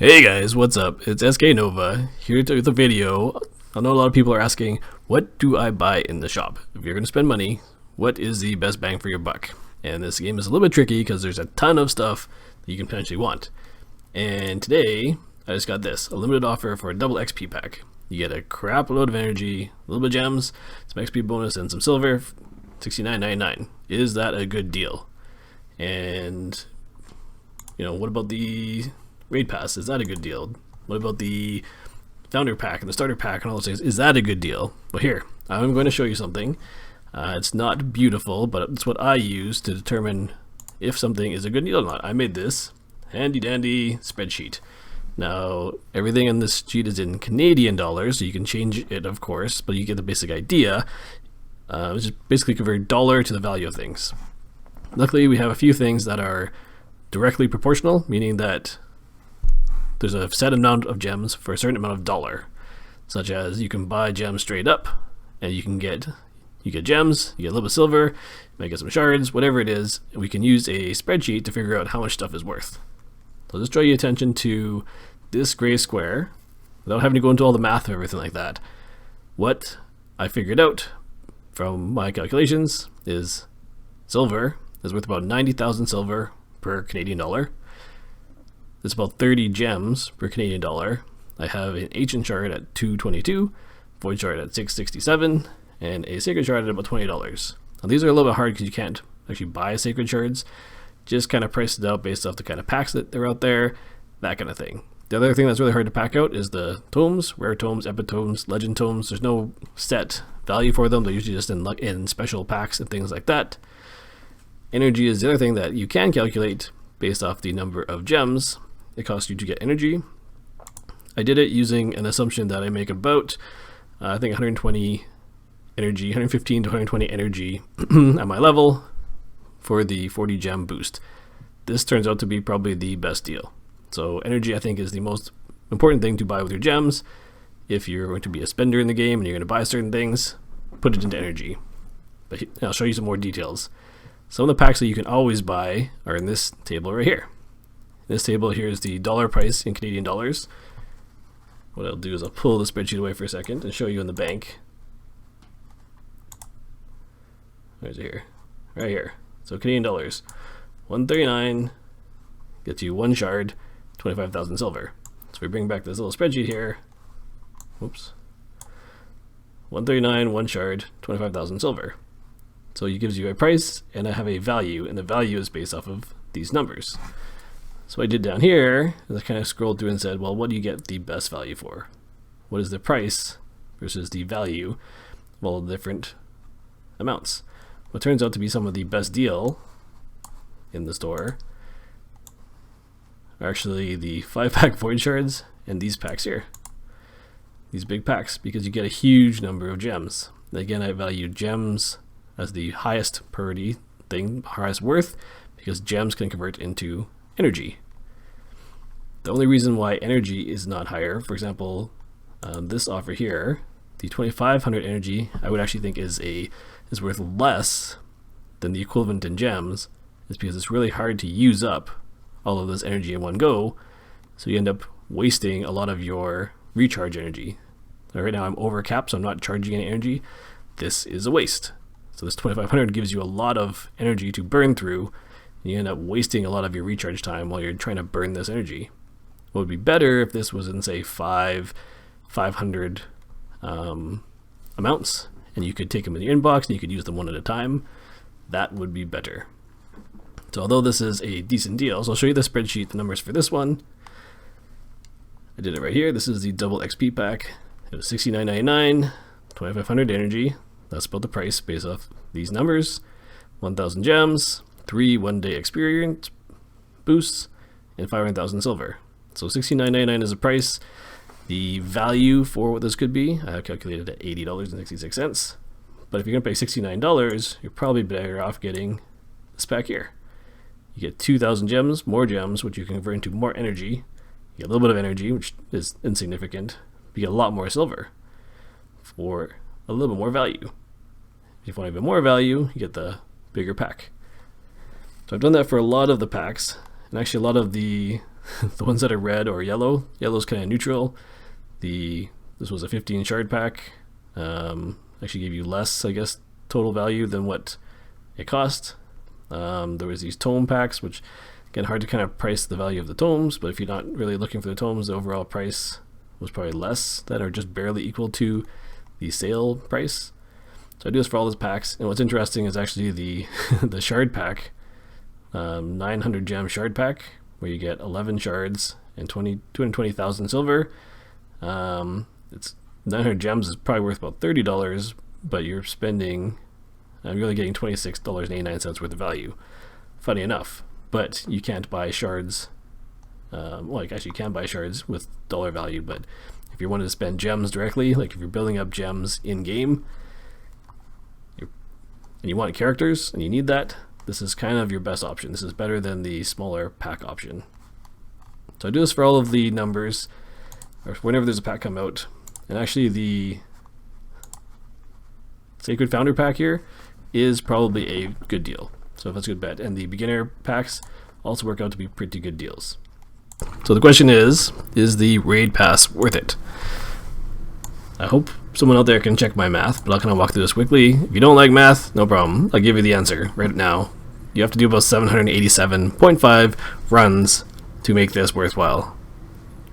Hey guys, what's up? It's SK Nova here with a video. I know a lot of people are asking, what do I buy in the shop? If you're going to spend money, what is the best bang for your buck? And this game is a little bit tricky because there's a ton of stuff that you can potentially want. And today, I just got this, a limited offer for a double XP pack. You get a crap load of energy, a little bit of gems, some XP bonus, and some silver, $69.99. Is that a good deal? And, what about the raid pass? Is that a good deal? What about the founder pack and the starter pack and all those things? Is that a good deal? Well, here, I'm going to show you something. It's not beautiful, but it's what I use to determine if something is a good deal or not. I made this handy dandy spreadsheet. Now, everything on this sheet is in Canadian dollars, so you can change it, of course, but you get the basic idea. It's just basically convert dollar to the value of things. Luckily, we have a few things that are directly proportional, meaning that there's a set amount of gems for a certain amount of dollar, such as you can buy gems straight up, and you get gems, you get a little bit of silver, you might get some shards, whatever it is. We can use a spreadsheet to figure out how much stuff is worth. So just draw your attention to this gray square, without having to go into all the math of everything like that. What I figured out from my calculations is silver is worth about 90,000 silver per Canadian dollar. It's about 30 gems per Canadian dollar. I have an ancient shard at 222, void shard at 667, and a sacred shard at about $20. Now these are a little bit hard because you can't actually buy sacred shards. Just kind of price it out based off the kind of packs that they're out there, that kind of thing. The other thing that's really hard to pack out is the tomes, rare tomes, epic tomes, legend tomes. There's no set value for them. They're usually just in special packs and things like that. Energy is the other thing that you can calculate based off the number of gems it costs you to get energy. I did it using an assumption that I make about, I think 120 energy, 115 to 120 energy at my level for the 40 gem boost. This turns out to be probably the best deal. So energy, I think, is the most important thing to buy with your gems. If you're going to be a spender in the game and you're going to buy certain things, put it into energy. But I'll show you some more details. Some of the packs that you can always buy are in this table right here. This table here is the dollar price in Canadian dollars. What I'll do is I'll pull the spreadsheet away for a second and show you in the bank. Where's it here? Right here. So Canadian dollars, 139 gets you one shard, 25,000 silver. So we bring back this little spreadsheet here. Whoops. 139, one shard, 25,000 silver. So it gives you a price and I have a value, and the value is based off of these numbers. So what I did down here is I kind of scrolled through and said, well, what do you get the best value for? What is the price versus the value of all the different amounts? What turns out to be some of the best deal in the store are actually the 5-pack void shards and these packs here. These big packs, because you get a huge number of gems. Again, I value gems as the highest priority thing, highest worth, because gems can convert into energy. The only reason why energy is not higher, for example, this offer here, the 2,500 energy, I would actually think is worth less than the equivalent in gems, is because it's really hard to use up all of this energy in one go, so you end up wasting a lot of your recharge energy. So right now I'm over capped, so I'm not charging any energy. This is a waste. So this 2,500 gives you a lot of energy to burn through, and you end up wasting a lot of your recharge time while you're trying to burn this energy. What would be better if this was in, say, 500 amounts, and you could take them in your inbox and you could use them one at a time. That would be better. So although this is a decent deal, so I'll show you the spreadsheet, the numbers for this one. I did it right here. This is the double XP pack. It was $69.99, 2,500 energy. That's about the price based off these numbers. 1,000 gems, 3 one-day experience boosts, and 500,000 silver. So $69.99 is the price. The value for what this could be, I have calculated at $80.66. But if you're going to pay $69, you're probably better off getting this pack here. You get 2,000 gems, more gems, which you can convert into more energy. You get a little bit of energy, which is insignificant. You get a lot more silver for a little bit more value. If you want even more value, you get the bigger pack. So I've done that for a lot of the packs, and actually a lot of the the ones that are red or yellow. Yellow's kind of neutral. This was a 15 shard pack. Actually gave you less, I guess, total value than what it cost. There was these tome packs, which again, hard to kind of price the value of the tomes, but if you're not really looking for the tomes, the overall price was probably less, that are just barely equal to the sale price. So I do this for all those packs, and what's interesting is actually the the shard pack, 900 gem shard pack, where you get 11 shards and 220,000 silver. It's 900 gems is probably worth about $30, but you're spending, you're really getting $26.89 worth of value. Funny enough, but you can't buy shards. Well, actually you can buy shards with dollar value, but if you wanted to spend gems directly, like if you're building up gems in game, and you want characters and you need that, this is kind of your best option. This is better than the smaller pack option. So I do this for all of the numbers, or whenever there's a pack come out. And actually the Sacred Founder pack here is probably a good deal. So that's a good bet. And the beginner packs also work out to be pretty good deals. So the question is the raid pass worth it? I hope someone out there can check my math, but I'll kind of walk through this quickly. If you don't like math, no problem. I'll give you the answer right now. You have to do about 787.5 runs to make this worthwhile.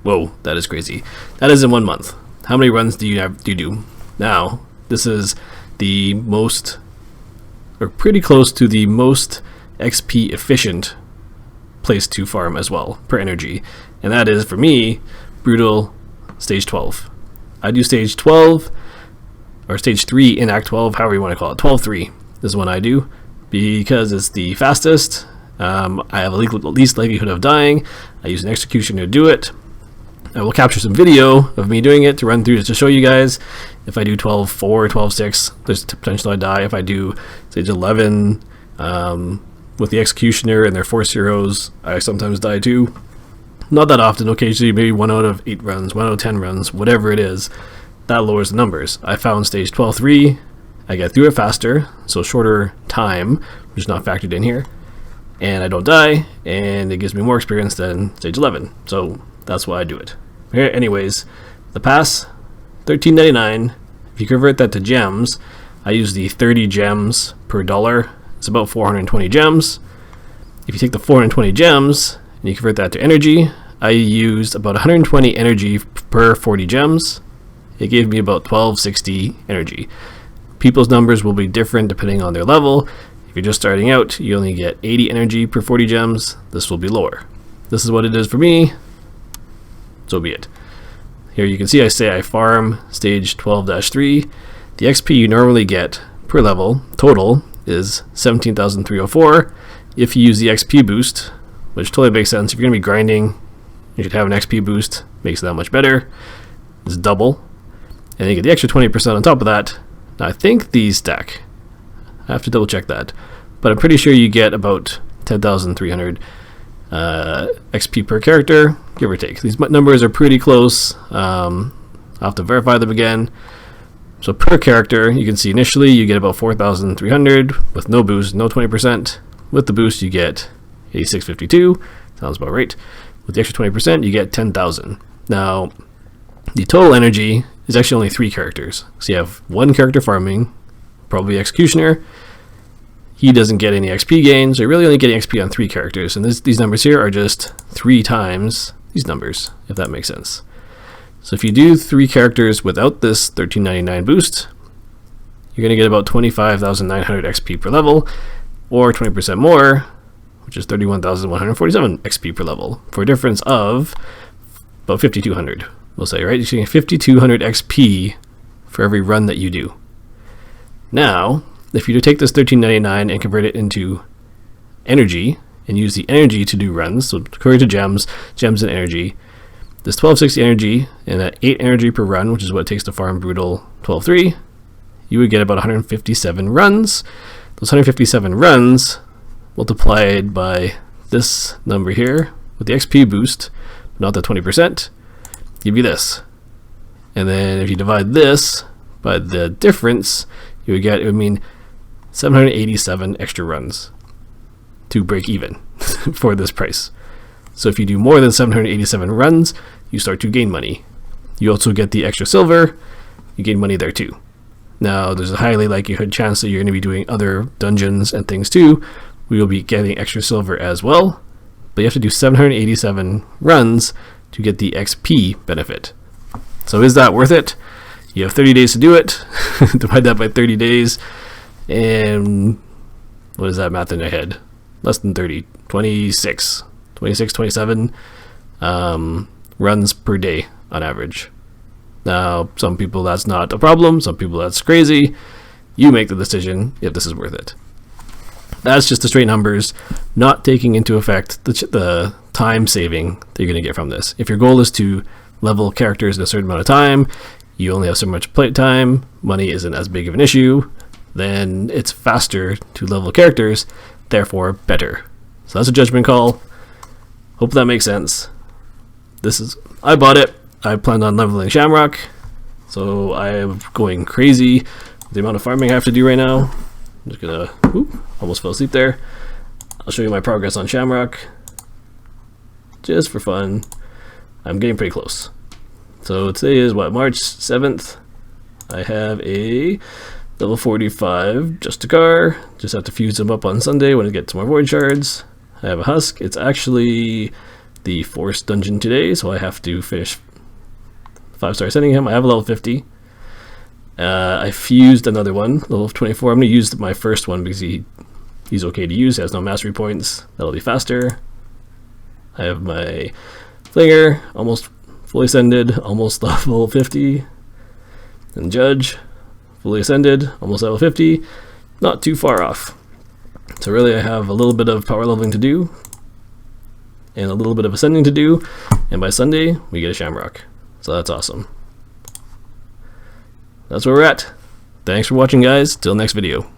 Whoa, that is crazy. That is in 1 month. How many runs do you do? Now, this is the most, or pretty close to the most XP efficient place to farm as well, per energy. And that is, for me, Brutal Stage 12. I do Stage 12, or Stage 3 in Act 12, however you want to call it. 12-3 is one I do, because it's the fastest. I have a least likelihood of dying. I use an executioner to do it. I will capture some video of me doing it to run through just to show you guys. If I do 12-4 or 12-6, there's potential I die. If I do Stage 11 with the executioner and their force heroes, I sometimes die too. Not that often, occasionally maybe 1 out of 8 runs, 1 out of 10 runs, whatever it is, that lowers the numbers. I found Stage 12-3, I get through it faster, so shorter time, which is not factored in here, and I don't die, and it gives me more experience than Stage 11, so that's why I do it. Okay, anyways, the pass, $13.99. If you convert that to gems, I use the 30 gems per dollar. It's about 420 gems. If you take the 420 gems and you convert that to energy, I used about 120 energy per 40 gems. It gave me about 1260 energy. People's numbers will be different depending on their level. If you're just starting out, you only get 80 energy per 40 gems. This will be lower. This is what it is for me. So be it. Here you can see I farm Stage 12-3. The XP you normally get per level total is 17,304. If you use the XP boost, which totally makes sense. If you're going to be grinding, you should have an XP boost. Makes it that much better. It's double. And you get the extra 20% on top of that. Now I think these stack. I have to double check that. But I'm pretty sure you get about 10,300 XP per character, give or take. These numbers are pretty close. I'll have to verify them again. So per character, you can see initially you get about 4,300 with no boost, no 20%. With the boost, you get 8652. Sounds about right. With the extra 20%, you get 10,000. Now, the total energy is actually only 3 characters. So you have 1 character farming, probably Executioner. He doesn't get any XP gains. So you're really only getting XP on 3 characters. And these numbers here are just 3 times these numbers, if that makes sense. So if you do 3 characters without this $13.99 boost, you're going to get about 25,900 XP per level, or 20% more, which is 31,147 XP per level, for a difference of about 5,200. We'll say, right? You're getting 5,200 XP for every run that you do. Now, if you take this $13.99 and convert it into energy, and use the energy to do runs, so convert it to gems and energy, this 1260 energy and that 8 energy per run, which is what it takes to farm Brutal 12-3, you would get about 157 runs. Those 157 runs multiplied by this number here with the XP boost, not the 20%, give you this. And then if you divide this by the difference, you would get, it would mean 787 extra runs to break even for this price. So if you do more than 787 runs, you start to gain money. You also get the extra silver, you gain money there too. Now there's a highly likelihood chance that you're going to be doing other dungeons and things too. We will be getting extra silver as well, but you have to do 787 runs to get the XP benefit. So is that worth it? You have 30 days to do it. Divide that by 30 days, and what is that math in your head? Less than 30, 26, 27 runs per day on average. Now, some people that's not a problem, some people that's crazy. You make the decision if this is worth it. That's just the straight numbers, not taking into effect the time saving that you're going to get from this. If your goal is to level characters in a certain amount of time, you only have so much play time, money isn't as big of an issue, then it's faster to level characters, therefore better. So that's a judgment call. Hope that makes sense. I bought it. I planned on leveling Shamrock, so I'm going crazy with the amount of farming I have to do right now. I'm just gonna, almost fell asleep there. I'll show you my progress on Shamrock, just for fun. I'm getting pretty close. So today is what, March 7th. I have a level 45 Justicar. Just have to fuse them up on Sunday when I get some more void shards. I have a husk. It's actually the Force dungeon today, so I have to finish 5-star sending him. I have a level 50. I fused another one, level 24. I'm going to use my first one because he's okay to use. He has no mastery points. That'll be faster. I have my Flinger, almost fully ascended, almost level 50. And Judge, fully ascended, almost level 50. Not too far off. So really I have a little bit of power leveling to do, and a little bit of ascending to do, and by Sunday we get a Shamrock. So that's awesome. That's where we're at. Thanks for watching, guys. Till next video.